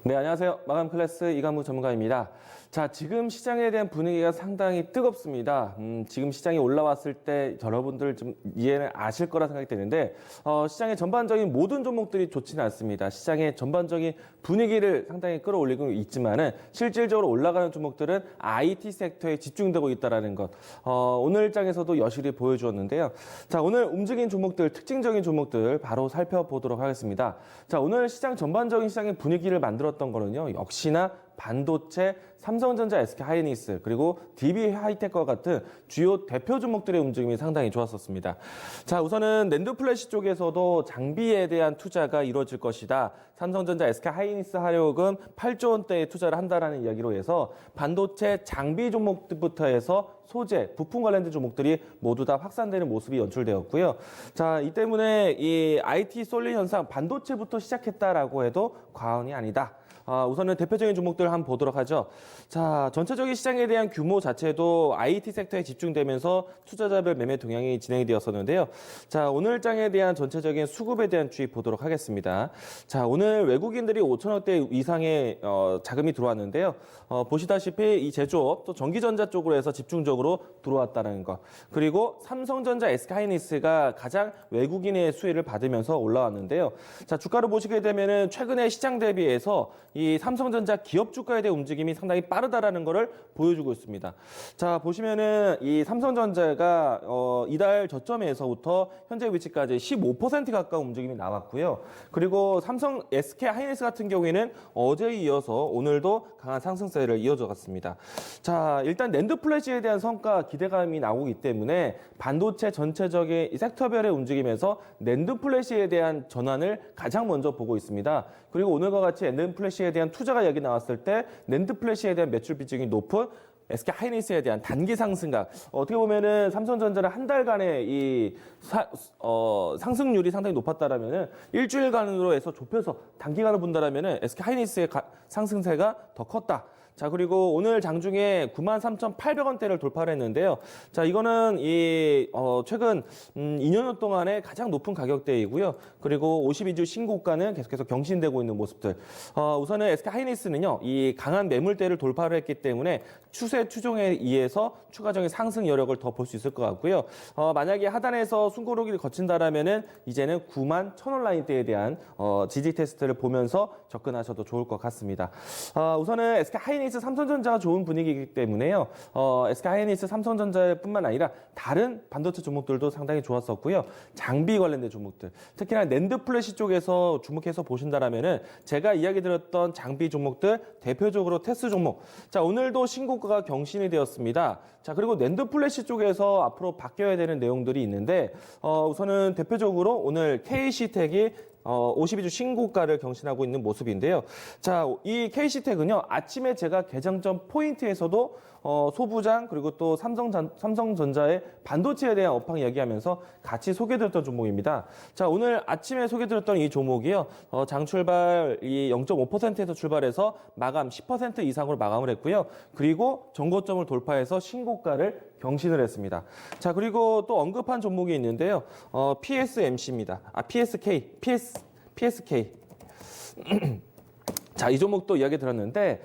네, 안녕하세요. 마감 클래스 이관무 전문가입니다. 자, 지금 시장에 대한 분위기가 상당히 뜨겁습니다. 지금 시장이 올라왔을 때 여러분들 좀 이해는 아실 거라 생각이 되는데, 시장의 전반적인 모든 종목들이 좋지는 않습니다. 시장의 전반적인 분위기를 상당히 끌어올리고 있지만은 실질적으로 올라가는 종목들은 IT 섹터에 집중되고 있다는 것. 오늘 장에서도 여실히 보여주었는데요. 자, 오늘 움직인 종목들, 특징적인 종목들 바로 살펴보도록 하겠습니다. 자, 오늘 시장 전반적인 시장의 분위기를 만들었던 거는요, 역시나 반도체, 삼성전자, SK하이닉스, 그리고 DB하이텍과 같은 주요 대표 종목들의 움직임이 상당히 좋았었습니다. 자, 우선은 낸드 플래시 쪽에서도 장비에 대한 투자가 이루어질 것이다. 삼성전자, SK하이닉스 하려금 8조 원대의 투자를 한다라는 이야기로 해서 반도체 장비 종목부터 해서 소재, 부품 관련된 종목들이 모두 다 확산되는 모습이 연출되었고요. 자, 이 때문에 이 IT 쏠림 현상, 반도체부터 시작했다라고 해도 과언이 아니다. 우선은 대표적인 종목들 한번 보도록 하죠. 자, 전체적인 시장에 대한 규모 자체도 IT 섹터에 집중되면서 투자자별 매매 동향이 진행이 되었었는데요. 자, 오늘 장에 대한 전체적인 수급에 대한 주의 보도록 하겠습니다. 자, 오늘 외국인들이 5천억대 이상의 자금이 들어왔는데요. 보시다시피 이 제조업 또 전기전자 쪽으로 해서 집중적으로 들어왔다는 것. 그리고 삼성전자, SK하이닉스가 가장 외국인의 수혜를 받으면서 올라왔는데요. 자, 주가를 보시게 되면은 최근에 시장 대비해서 이 삼성전자 기업 주가에 대한 움직임이 상당히 빠르다라는 것을 보여주고 있습니다. 자, 보시면은 이 삼성전자가 이달 저점에서부터 현재 위치까지 15% 가까운 움직임이 나왔고요. 그리고 삼성 SK하이닉스 같은 경우에는 어제에 이어서 오늘도 강한 상승세를 이어져 갔습니다. 자, 일단 낸드 플래시에 대한 성과 기대감이 나오기 때문에 반도체 전체적인 섹터별의 움직임에서 낸드 플래시에 대한 전환을 가장 먼저 보고 있습니다. 그리고 오늘과 같이 낸드 플래시에 대한 투자가 여기 나왔을 때 낸드 플래시에 대한 매출 비중이 높은 SK하이닉스에 대한 단기 상승각. 어떻게 보면은 삼성전자는 한 달간의 이 상승률이 상당히 높았다라면은 일주일간으로 해서 좁혀서 단기간을 본다라면은 SK하이닉스의 상승세가 더 컸다. 자, 그리고 오늘 장중에 93,800원대를 돌파를 했는데요. 자, 이거는 최근 2년 동안의 가장 높은 가격대이고요. 그리고 52주 신고가는 계속해서 경신되고 있는 모습들. 우선은 SK하이닉스는요, 이 강한 매물대를 돌파를 했기 때문에 추세 추종에 의해서 추가적인 상승 여력을 더 볼 수 있을 것 같고요. 만약에 하단에서 숨고르기를 거친다라면은 이제는 91,000원 라인대에 대한 지지 테스트를 보면서 접근하셔도 좋을 것 같습니다. 우선은 SK하이닉스 삼성전자가 좋은 분위기이기 때문에요. SK하이닉스 삼성전자뿐만 아니라 다른 반도체 종목들도 상당히 좋았었고요. 장비 관련된 종목들, 특히나 낸드 플래시 쪽에서 주목해서 보신다라면은 제가 이야기 드렸던 장비 종목들 대표적으로 테스 종목. 자, 오늘도 신고가가 경신이 되었습니다. 자, 그리고 낸드 플래시 쪽에서 앞으로 바뀌어야 되는 내용들이 있는데 우선은 대표적으로 오늘 KC텍이 52주 신고가를 경신하고 있는 모습인데요. 자, 이 KC텍은요, 아침에 제가 개장전 포인트에서도 소부장 그리고 또 삼성전자의 반도체에 대한 업황 이야기하면서 같이 소개드렸던 종목입니다. 자, 오늘 아침에 소개드렸던 이 종목이요, 장 출발 이 0.5%에서 출발해서 마감 10% 이상으로 마감을 했고요. 그리고 전고점을 돌파해서 신고가를 경신을 했습니다. 자, 그리고 또 언급한 종목이 있는데요. PSMC입니다. PSK. 자, 이 종목도 이야기 들었는데,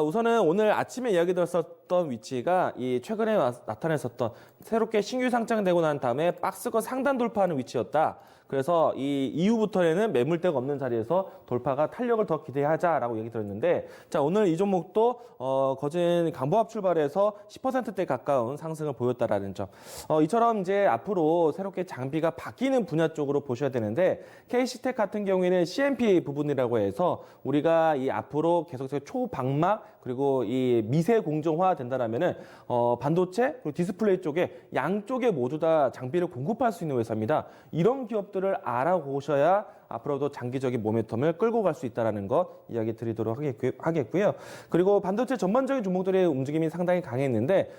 우선은 오늘 아침에 이야기 들었었던 위치가 이 최근에 나타냈었던 새롭게 신규 상장되고 난 다음에 박스권 상단 돌파하는 위치였다. 그래서 이 이후부터는 매물대가 없는 자리에서 돌파가 탄력을 더 기대하자라고 얘기 들었는데, 자, 오늘 이 종목도 거진 강보합 출발해서 10%대 가까운 상승을 보였다라는 점. 이처럼 이제 앞으로 새롭게 장비가 바뀌는 분야 쪽으로 보셔야 되는데, KC텍 같은 경우에는 CMP 부분이라고 해서 우리가 이 앞으로 계속해서 초방막 그리고 이 미세 공정화 된다라면은 반도체 그리고 디스플레이 쪽에 양쪽에 모두 다 장비를 공급할 수 있는 회사입니다. 이런 기업들을 알아보셔야 앞으로도 장기적인 모멘텀을 끌고 갈 수 있다는 것 이야기 드리도록 하겠고요. 그리고 반도체 전반적인 종목들의 움직임이 상당히 강했는데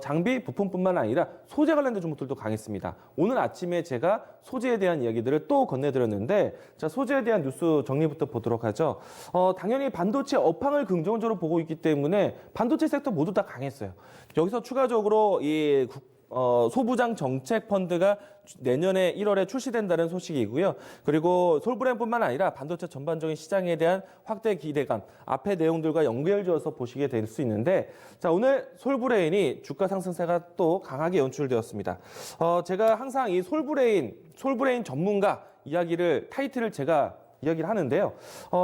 장비 부품뿐만 아니라 소재 관련된 종목들도 강했습니다. 오늘 아침에 제가 소재에 대한 이야기들을 또 건네드렸는데, 자, 소재에 대한 뉴스 정리부터 보도록 하죠. 당연히 반도체 업황을 긍정적으로 보고 있기 때문에 반도체 섹터 모두 다 강했어요. 여기서 추가적으로 이 소부장 정책 펀드가 내년에 1월에 출시된다는 소식이고요. 그리고 솔브랜뿐만 아니라 반도체 전반적인 시장에 대한 확대 기대감, 앞의 내용들과 연결지어서 보시게 될 수 있는데, 자, 오늘 솔브레인이 주가 상승세가 또 강하게 연출되었습니다. 제가 항상 이 솔브레인 전문가 이야기를, 타이틀을 제가 이야기를 하는데요.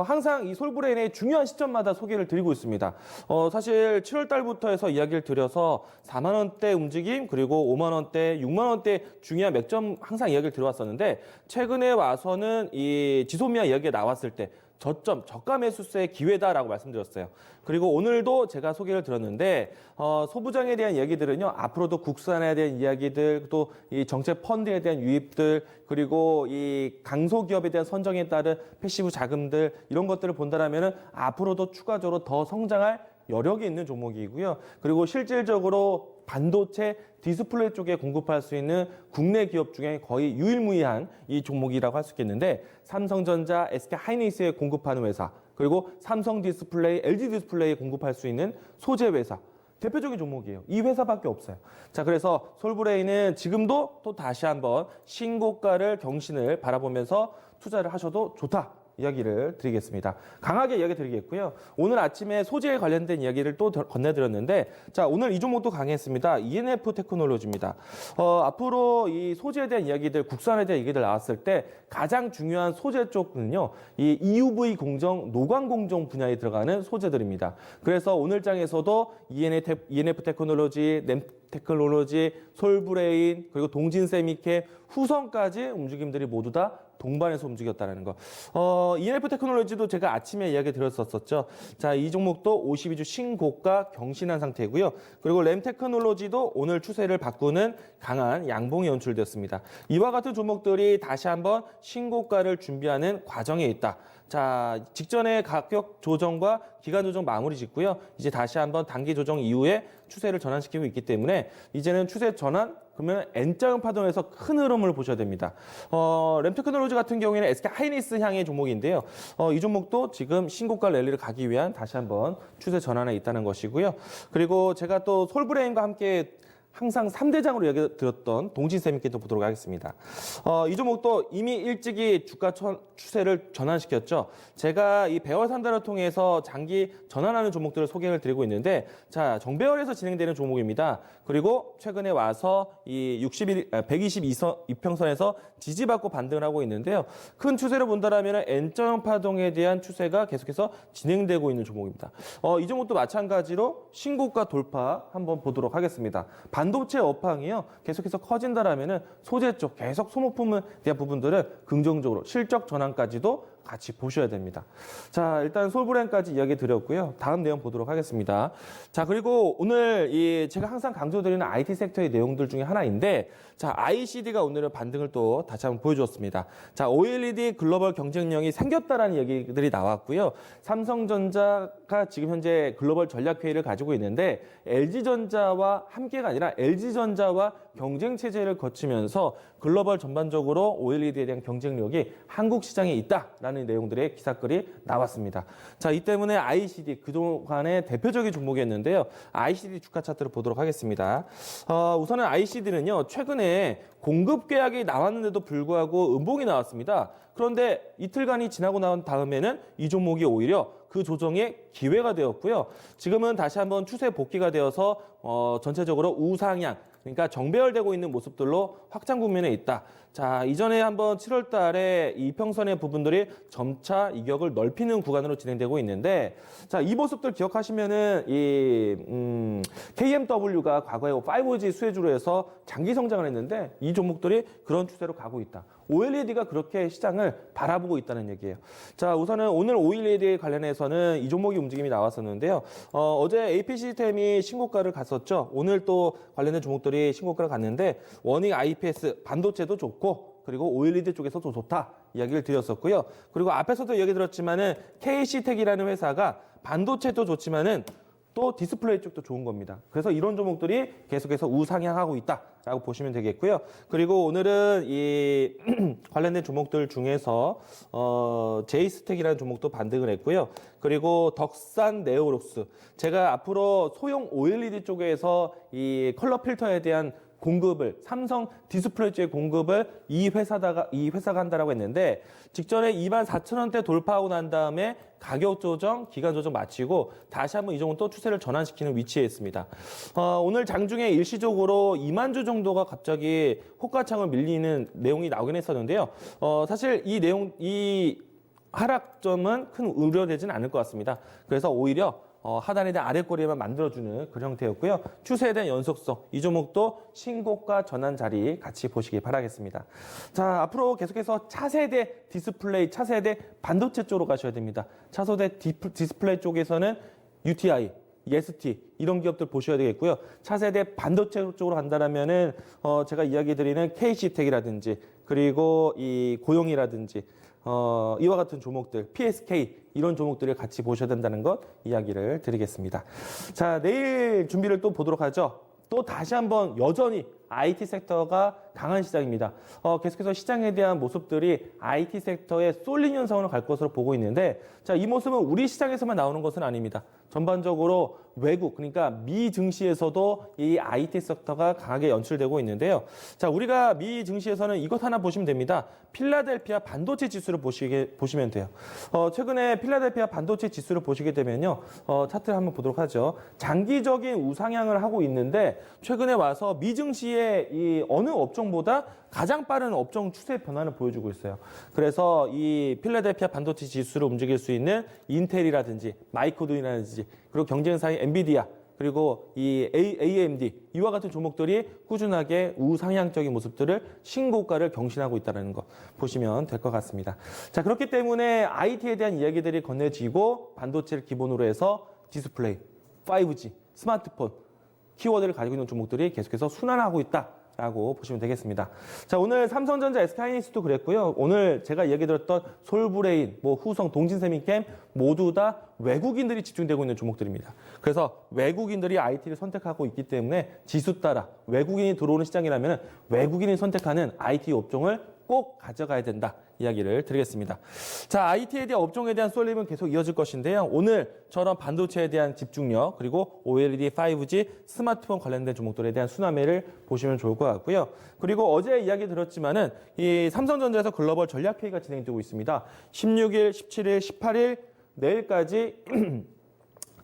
항상 이 솔브레인의 중요한 시점마다 소개를 드리고 있습니다. 사실 7월 달부터 해서 이야기를 드려서 4만 원대 움직임, 그리고 5만 원대, 6만 원대 중요한 맥점 항상 이야기를 드려왔었는데, 최근에 와서는 이 지소미아 이야기가 나왔을 때 저점, 저가 매수세의 기회다라고 말씀드렸어요. 그리고 오늘도 제가 소개를 드렸는데, 소부장에 대한 이야기들은요, 앞으로도 국산에 대한 이야기들, 또 이 정책 펀드에 대한 유입들, 그리고 이 강소기업에 대한 선정에 따른 패시브 자금들, 이런 것들을 본다라면은 앞으로도 추가적으로 더 성장할 여력이 있는 종목이고요. 그리고 실질적으로 반도체 디스플레이 쪽에 공급할 수 있는 국내 기업 중에 거의 유일무이한 이 종목이라고 할 수 있겠는데, 삼성전자, SK하이닉스에 공급하는 회사, 그리고 삼성 디스플레이, LG 디스플레이에 공급할 수 있는 소재 회사, 대표적인 종목이에요. 이 회사밖에 없어요. 자, 그래서 솔브레인은 지금도 또 다시 한번 신고가를 경신을 바라보면서 투자를 하셔도 좋다. 이야기를 드리겠습니다. 강하게 이야기 드리겠고요. 오늘 아침에 소재에 관련된 이야기를 또 건네드렸는데, 자, 오늘 이 종목도 강했습니다. ENF 테크놀로지입니다. 앞으로 이 소재에 대한 이야기들, 국산에 대한 얘기들 나왔을 때 가장 중요한 소재 쪽은요, 이 EUV 공정, 노광 공정 분야에 들어가는 소재들입니다. 그래서 오늘 장에서도 ENF 테크놀로지, 램 테크놀로지, 솔브레인, 그리고 동진세미케, 후성까지 움직임들이 모두 다 동반해서 움직였다는 거. ENF 테크놀로지도 제가 아침에 이야기 드렸었죠. 자, 이 종목도 52주 신고가 경신한 상태고요. 그리고 램 테크놀로지도 오늘 추세를 바꾸는 강한 양봉이 연출되었습니다. 이와 같은 종목들이 다시 한번 신고가를 준비하는 과정에 있다. 자, 직전에 가격 조정과 기간 조정 마무리 짓고요. 이제 다시 한번 단기 조정 이후에 추세를 전환시키고 있기 때문에 이제는 추세 전환, 그러면 N자형 파동에서 큰 흐름을 보셔야 됩니다. 램테크놀로지 같은 경우에는 SK하이닉스 향의 종목인데요. 이 종목도 지금 신고가 랠리를 가기 위한 다시 한번 추세 전환에 있다는 것이고요. 그리고 제가 또 솔브레인과 함께 항상 3대장으로 얘기 드렸던 동진세미케도 보도록 하겠습니다. 이 종목도 이미 일찍이 주가 추세를 전환시켰죠. 제가 이 배열 산다를 통해서 장기 전환하는 종목들을 소개를 드리고 있는데, 자, 정배열에서 진행되는 종목입니다. 그리고 최근에 와서 이 122평선에서 지지받고 반등을 하고 있는데요. 큰 추세를 본다라면 N자형 파동에 대한 추세가 계속해서 진행되고 있는 종목입니다. 이 종목도 마찬가지로 신고가 돌파 한번 보도록 하겠습니다. 반도체 업황이요, 계속해서 커진다라면은 소재 쪽 계속 소모품에 대한 부분들은 긍정적으로 실적 전환까지도 같이 보셔야 됩니다. 자, 일단 솔브랜까지 이야기 드렸고요. 다음 내용 보도록 하겠습니다. 자, 그리고 오늘 제가 항상 강조드리는 IT 섹터의 내용들 중에 하나인데, 자, ICD가 오늘은 반등을 또 다시 한번 보여주었습니다. 자, OLED 글로벌 경쟁력이 생겼다라는 얘기들이 나왔고요. 삼성전자가 지금 현재 글로벌 전략 회의를 가지고 있는데, LG전자와 함께가 아니라 LG전자와 경쟁 체제를 거치면서 글로벌 전반적으로 OLED에 대한 경쟁력이 한국 시장에 있다라는 내용들의 기사글이 나왔습니다. 자, 이 때문에 ICD 그동안의 대표적인 종목이었는데요. ICD 주가 차트를 보도록 하겠습니다. 우선은 ICD는요, 최근에 공급 계약이 나왔는데도 불구하고 음봉이 나왔습니다. 그런데 이틀간이 지나고 난 다음에는 이 종목이 오히려 그 조정의 기회가 되었고요. 지금은 다시 한번 추세 복귀가 되어서 전체적으로 우상향, 그러니까 정배열되고 있는 모습들로 확장 국면에 있다. 자, 이전에 한번 7월 달에 이 이평선의 부분들이 점차 이격을 넓히는 구간으로 진행되고 있는데, 자, 이 모습들 기억하시면은 KMW가 과거에 5G 수혜주로 해서 장기 성장을 했는데 이 종목들이 그런 추세로 가고 있다. OLED가 그렇게 시장을 바라보고 있다는 얘기예요. 자, 우선은 오늘 OLED 관련해서는 이 종목이 움직임이 나왔었는데요. 어제 AP 시스템이 신고가를 갔었죠. 오늘 또 관련된 종목들이 신고가를 갔는데, 워닝 IPS 반도체도 좋고, 그리고 OLED 쪽에서도 좋다 이야기를 드렸었고요. 그리고 앞에서도 이야기 드렸지만은 KC텍이라는 회사가 반도체도 좋지만은 또 디스플레이 쪽도 좋은 겁니다. 그래서 이런 종목들이 계속해서 우상향하고 있다라고 보시면 되겠고요. 그리고 오늘은 이 관련된 종목들 중에서 제이스텍이라는 종목도 반등을 했고요. 그리고 덕산 네오록스, 제가 앞으로 소형 OLED 쪽에서 이 컬러 필터에 대한 공급을 삼성 디스플레이 쪽의 공급을 이 회사가 한다라고 했는데 직전에 24,000원대 돌파하고 난 다음에 가격 조정, 기간 조정 마치고 다시 한번 이 종목 또 추세를 전환시키는 위치에 있습니다. 오늘 장중에 일시적으로 2만 주 정도가 갑자기 호가창을 밀리는 내용이 나오긴 했었는데요. 사실 이 하락점은 큰 우려되지는 않을 것 같습니다. 그래서 오히려 하단에 대한 아랫꼬리만 만들어주는 그런 형태였고요. 추세에 대한 연속성, 이 종목도 신고가 전환 자리 같이 보시기 바라겠습니다. 자, 앞으로 계속해서 차세대 디스플레이, 차세대 반도체 쪽으로 가셔야 됩니다. 차세대 디스플레이 쪽에서는 UTI, ST 이런 기업들 보셔야 되겠고요. 차세대 반도체 쪽으로 간다라면은 제가 이야기 드리는 KC텍이라든지 그리고 이 고용이라든지 이와 같은 종목들, PSK 이런 종목들을 같이 보셔야 된다는 것 이야기를 드리겠습니다. 자, 내일 준비를 또 보도록 하죠. 또 다시 한번 여전히 IT 섹터가 강한 시장입니다. 계속해서 시장에 대한 모습들이 IT 섹터에 쏠린 현상으로 갈 것으로 보고 있는데 자, 이 모습은 우리 시장에서만 나오는 것은 아닙니다. 전반적으로 외국, 그러니까 미 증시에서도 이 IT 섹터가 강하게 연출되고 있는데요. 자, 우리가 미 증시에서는 이것 하나 보시면 됩니다. 필라델피아 반도체 지수를 보시면 돼요. 최근에 필라델피아 반도체 지수를 보시게 되면요. 차트를 한번 보도록 하죠. 장기적인 우상향을 하고 있는데 최근에 와서 미 증시의 이 어느 업종보다 가장 빠른 업종 추세 변화를 보여주고 있어요. 그래서 이 필라델피아 반도체 지수를 움직일 수 있는 인텔이라든지 마이크론이라든지 그리고 경쟁사인 엔비디아 그리고 이 AMD 이와 같은 종목들이 꾸준하게 우상향적인 모습들을 신고가를 경신하고 있다는 거 보시면 될 것 같습니다. 자, 그렇기 때문에 IT에 대한 이야기들이 건네지고 반도체를 기본으로 해서 디스플레이, 5G, 스마트폰 키워드를 가지고 있는 종목들이 계속해서 순환하고 있다라고 보시면 되겠습니다. 자, 오늘 삼성전자, SK하이닉스도 그랬고요. 오늘 제가 얘기 드렸던 솔브레인, 후성, 동진세미캠 모두 다 외국인들이 집중되고 있는 종목들입니다. 그래서 외국인들이 IT를 선택하고 있기 때문에 지수 따라 외국인이 들어오는 시장이라면 외국인이 선택하는 IT 업종을 꼭 가져가야 된다. 이야기를 드리겠습니다. 자, IT에 대한 업종에 대한 쏠림은 계속 이어질 것인데요. 오늘처럼 반도체에 대한 집중력 그리고 OLED, 5G, 스마트폰 관련된 종목들에 대한 순환매를 보시면 좋을 것 같고요. 그리고 어제 이야기 드렸지만은 이 삼성전자에서 글로벌 전략회의가 진행되고 있습니다. 16일, 17일, 18일 내일까지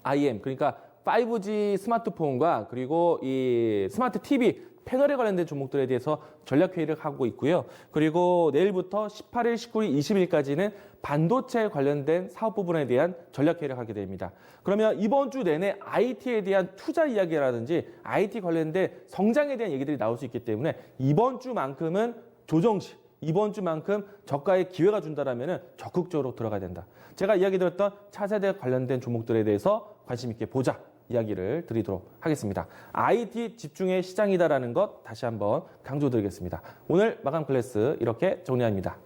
IM 그러니까 5G 스마트폰과 그리고 이 스마트 TV 패널에 관련된 종목들에 대해서 전략회의를 하고 있고요. 그리고 내일부터 18일, 19일, 20일까지는 반도체 관련된 사업 부분에 대한 전략회의를 하게 됩니다. 그러면 이번 주 내내 IT에 대한 투자 이야기라든지 IT 관련된 성장에 대한 얘기들이 나올 수 있기 때문에 이번 주만큼은 조정시, 이번 주만큼 저가의 기회가 준다라면 적극적으로 들어가야 된다. 제가 이야기 드렸던 차세대 관련된 종목들에 대해서 관심 있게 보자. 이야기를 드리도록 하겠습니다. IT 집중의 시장이다라는 것 다시 한번 강조드리겠습니다. 오늘 마감 클래스 이렇게 정리합니다.